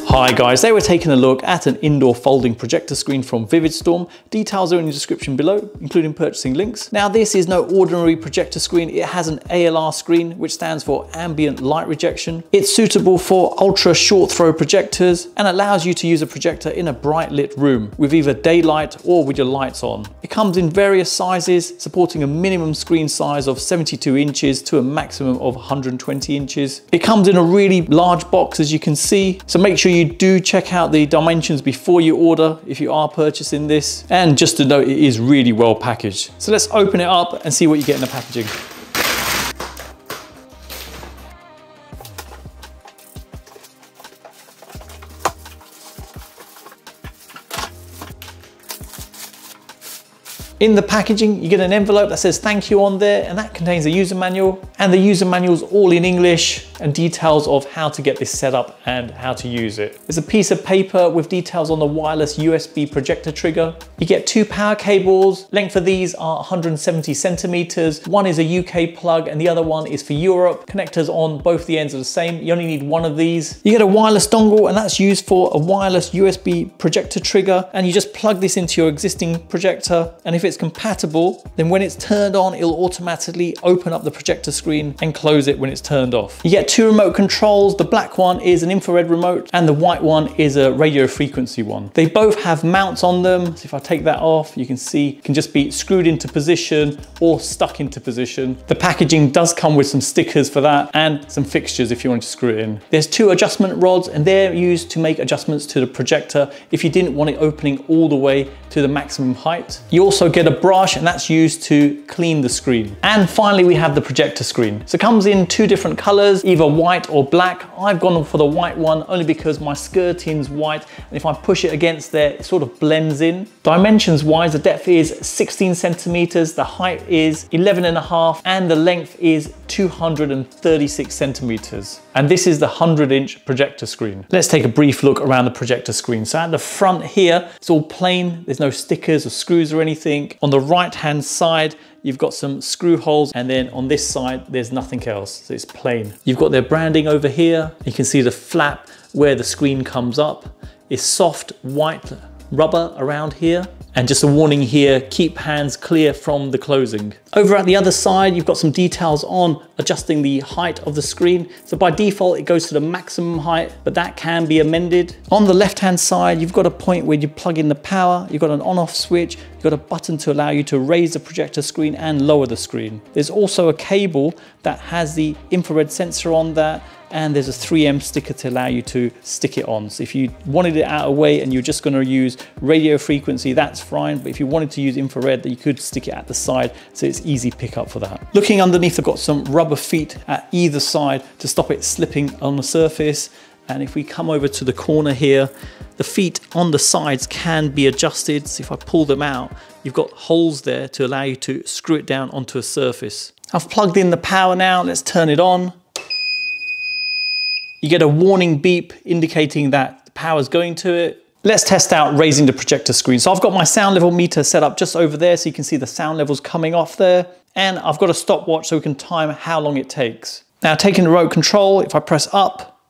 Hi guys, they were taking a look at an indoor folding projector screen from Vividstorm. Details are in the description below, including purchasing links. Now this is no ordinary projector screen, it has an ALR screen, which stands for Ambient Light Rejection. It's suitable for ultra short throw projectors and allows you to use a projector in a bright lit room with either daylight or with your lights on. It comes in various sizes, supporting a minimum screen size of 72 inches to a maximum of 120 inches. It comes in a really large box, as you can see, so make sure you do check out the dimensions before you order if you are purchasing this. And just to note, it is really well packaged. So let's open it up and see what you get in the packaging. In the packaging, you get an envelope that says thank you on there, and that contains a user manual, and the user manual's all in English and details of how to get this set up and how to use it. There's a piece of paper with details on the wireless USB projector trigger. You get 2 power cables. Length of these are 170 centimeters. One is a UK plug and the other one is for Europe. Connectors on both the ends are the same. You only need one of these. You get a wireless dongle, and that's used for a wireless USB projector trigger, and you just plug this into your existing projector, and if it's compatible, then when it's turned on, it'll automatically open up the projector screen and close it when it's turned off. You get 2 remote controls. The black one is an infrared remote and the white one is a radio frequency one. They both have mounts on them. So if I take that off, you can see it can just be screwed into position or stuck into position. The packaging does come with some stickers for that and some fixtures if you want to screw it in. There's 2 adjustment rods, and they're used to make adjustments to the projector if you didn't want it opening all the way to the maximum height. You also get a brush, and that's used to clean the screen. And finally, we have the projector screen. So it comes in 2 different colors, either white or black. I've gone for the white one only because my skirting's white, and if I push it against there, it sort of blends in. Dimensions wise, the depth is 16 centimeters, the height is 11.5, and the length is 236 centimeters. And this is the 100-inch projector screen. Let's take a brief look around the projector screen. So at the front here, it's all plain. There's no stickers or screws or anything. On the right-hand side, you've got some screw holes, and then on this side, there's nothing else. So it's plain. You've got their branding over here. You can see the flap where the screen comes up. It's soft white rubber around here. And just a warning here, keep hands clear from the closing. Over at the other side, you've got some details on adjusting the height of the screen. So by default, it goes to the maximum height, but that can be amended. On the left-hand side, you've got a point where you plug in the power, you've got an on-off switch, you've got a button to allow you to raise the projector screen and lower the screen. There's also a cable that has the infrared sensor on that, and there's a 3M sticker to allow you to stick it on. So if you wanted it out of the way and you're just gonna use radio frequency, that's fine. But if you wanted to use infrared, then you could stick it at the side, so it's easy pick up for that. Looking underneath, I've got some rubber feet at either side to stop it slipping on the surface. And if we come over to the corner here, the feet on the sides can be adjusted. So if I pull them out, you've got holes there to allow you to screw it down onto a surface. I've plugged in the power now, let's turn it on. You get a warning beep indicating that the power is going to it. Let's test out raising the projector screen. So I've got my sound level meter set up just over there, so you can see the sound levels coming off there. And I've got a stopwatch so we can time how long it takes. Now taking the remote control, if I press up,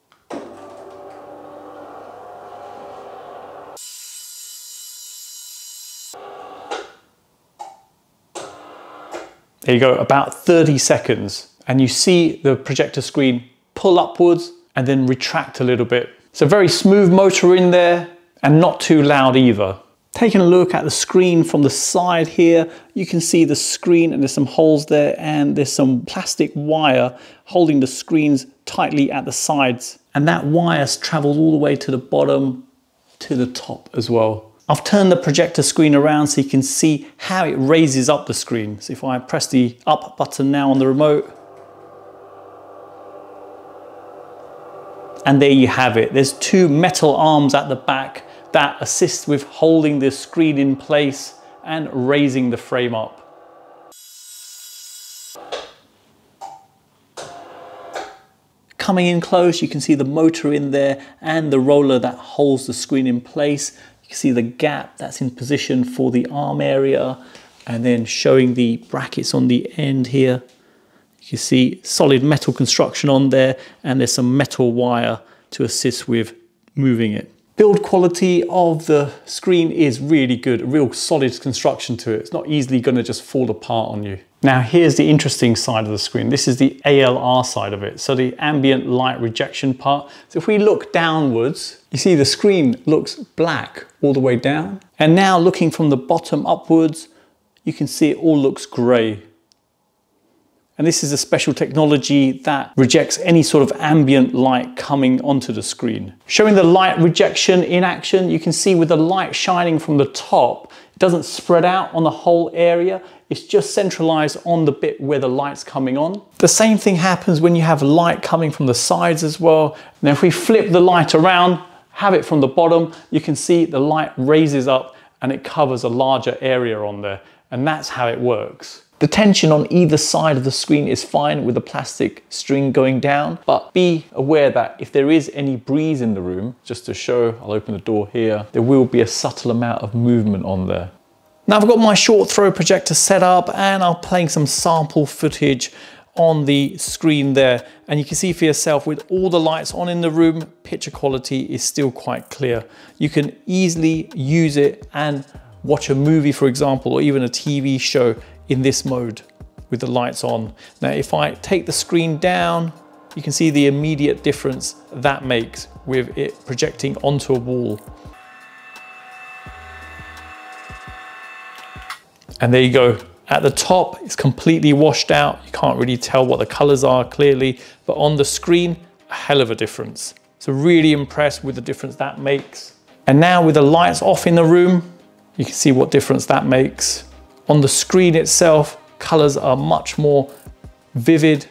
there you go, about 30 seconds. And you see the projector screen pull upwards and then retract a little bit. So very smooth motor in there and not too loud either. Taking a look at the screen from the side here, you can see the screen and there's some holes there, and there's some plastic wire holding the screens tightly at the sides. And that wire travels all the way to the bottom to the top as well. I've turned the projector screen around so you can see how it raises up the screen. So if I press the up button now on the remote, and there you have it. There's 2 metal arms at the back that assist with holding the screen in place and raising the frame up. Coming in close, you can see the motor in there and the roller that holds the screen in place. You can see the gap that's in position for the arm area, and then showing the brackets on the end here You can see solid metal construction on there, and there's some metal wire to assist with moving it. Build quality of the screen is really good, a real solid construction to it. It's not easily going to just fall apart on you. Now here's the interesting side of the screen. This is the ALR side of it, so the ambient light rejection part. So if we look downwards, you see the screen looks black all the way down. And now looking from the bottom upwards, you can see it all looks grey. And this is a special technology that rejects any sort of ambient light coming onto the screen. Showing the light rejection in action, you can see with the light shining from the top, it doesn't spread out on the whole area. It's just centralized on the bit where the light's coming on. The same thing happens when you have light coming from the sides as well. Now if we flip the light around, have it from the bottom, you can see the light raises up and it covers a larger area on there. And that's how it works. The tension on either side of the screen is fine with the plastic string going down, but be aware that if there is any breeze in the room, just to show, I'll open the door here, there will be a subtle amount of movement on there. Now I've got my short throw projector set up and I'm playing some sample footage on the screen there, and you can see for yourself with all the lights on in the room, picture quality is still quite clear. You can easily use it and watch a movie, for example, or even a TV show in this mode with the lights on. Now if I take the screen down, you can see the immediate difference that makes with it projecting onto a wall. And there you go. At the top, it's completely washed out. You can't really tell what the colors are clearly, but on the screen, a hell of a difference. So really impressed with the difference that makes. And now with the lights off in the room, you can see what difference that makes. On the screen itself, colors are much more vivid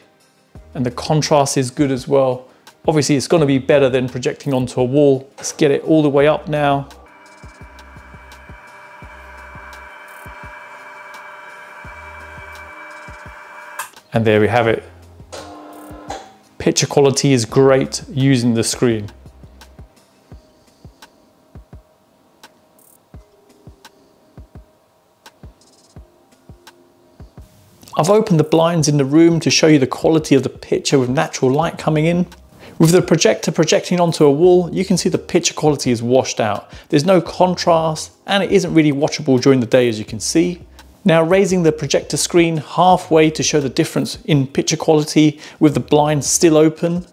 and the contrast is good as well. Obviously, it's going to be better than projecting onto a wall. Let's get it all the way up now. And there we have it. Picture quality is great using the screen. I've opened the blinds in the room to show you the quality of the picture with natural light coming in. With the projector projecting onto a wall, you can see the picture quality is washed out. There's no contrast and it isn't really watchable during the day, as you can see. Now raising the projector screen halfway to show the difference in picture quality with the blinds still open,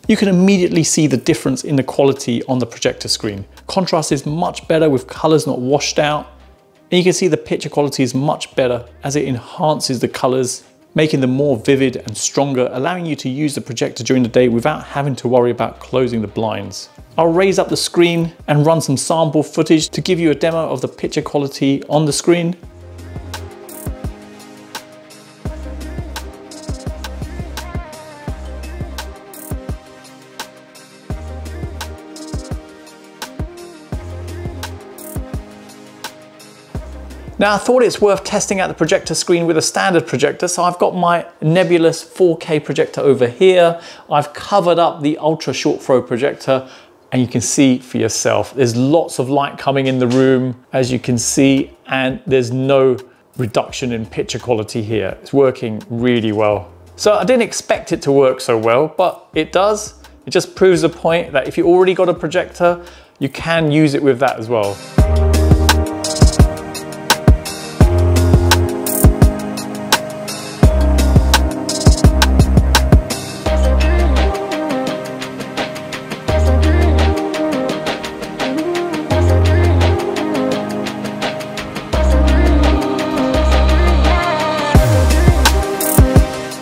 you can immediately see the difference in the quality on the projector screen. Contrast is much better with colors not washed out. And you can see the picture quality is much better as it enhances the colors, making them more vivid and stronger, allowing you to use the projector during the day without having to worry about closing the blinds. I'll raise up the screen and run some sample footage to give you a demo of the picture quality on the screen. Now I thought it's worth testing out the projector screen with a standard projector, so I've got my Nebula 4K projector over here. I've covered up the ultra short throw projector and you can see for yourself, there's lots of light coming in the room, as you can see, and there's no reduction in picture quality here. It's working really well. So I didn't expect it to work so well, but it does. It just proves the point that if you already got a projector, you can use it with that as well.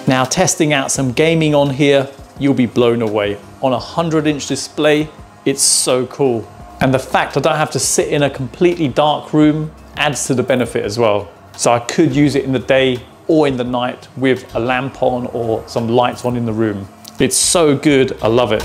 Now testing out some gaming on here, you'll be blown away. On a 100-inch display, it's so cool. And the fact I don't have to sit in a completely dark room adds to the benefit as well. So I could use it in the day or in the night with a lamp on or some lights on in the room. It's so good, I love it.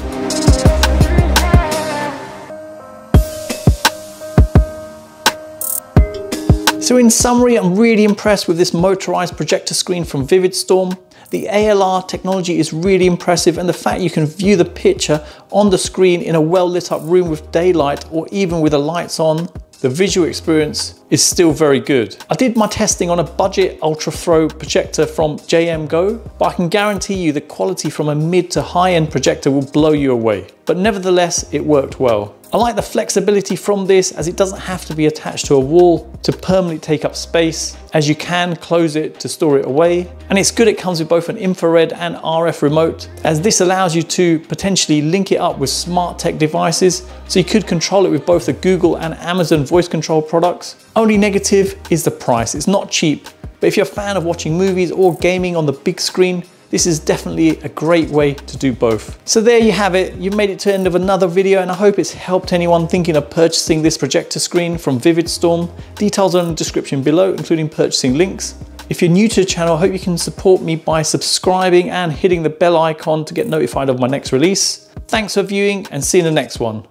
So in summary, I'm really impressed with this motorized projector screen from Vividstorm. The ALR technology is really impressive, and the fact you can view the picture on the screen in a well lit up room with daylight or even with the lights on the visual experience is still very good. I did my testing on a budget Ultra Throw projector from JMGO, but I can guarantee you the quality from a mid to high-end projector will blow you away. But nevertheless, it worked well. I like the flexibility from this, as it doesn't have to be attached to a wall to permanently take up space, as you can close it to store it away. And it's good it comes with both an infrared and RF remote, as this allows you to potentially link it up with smart tech devices, so you could control it with both the Google and Amazon voice control products. Only negative is the price. It's not cheap, but if you're a fan of watching movies or gaming on the big screen, this is definitely a great way to do both. So there you have it. You've made it to the end of another video, and I hope it's helped anyone thinking of purchasing this projector screen from Vividstorm. Details are in the description below, including purchasing links. If you're new to the channel, I hope you can support me by subscribing and hitting the bell icon to get notified of my next release. Thanks for viewing, and see you in the next one.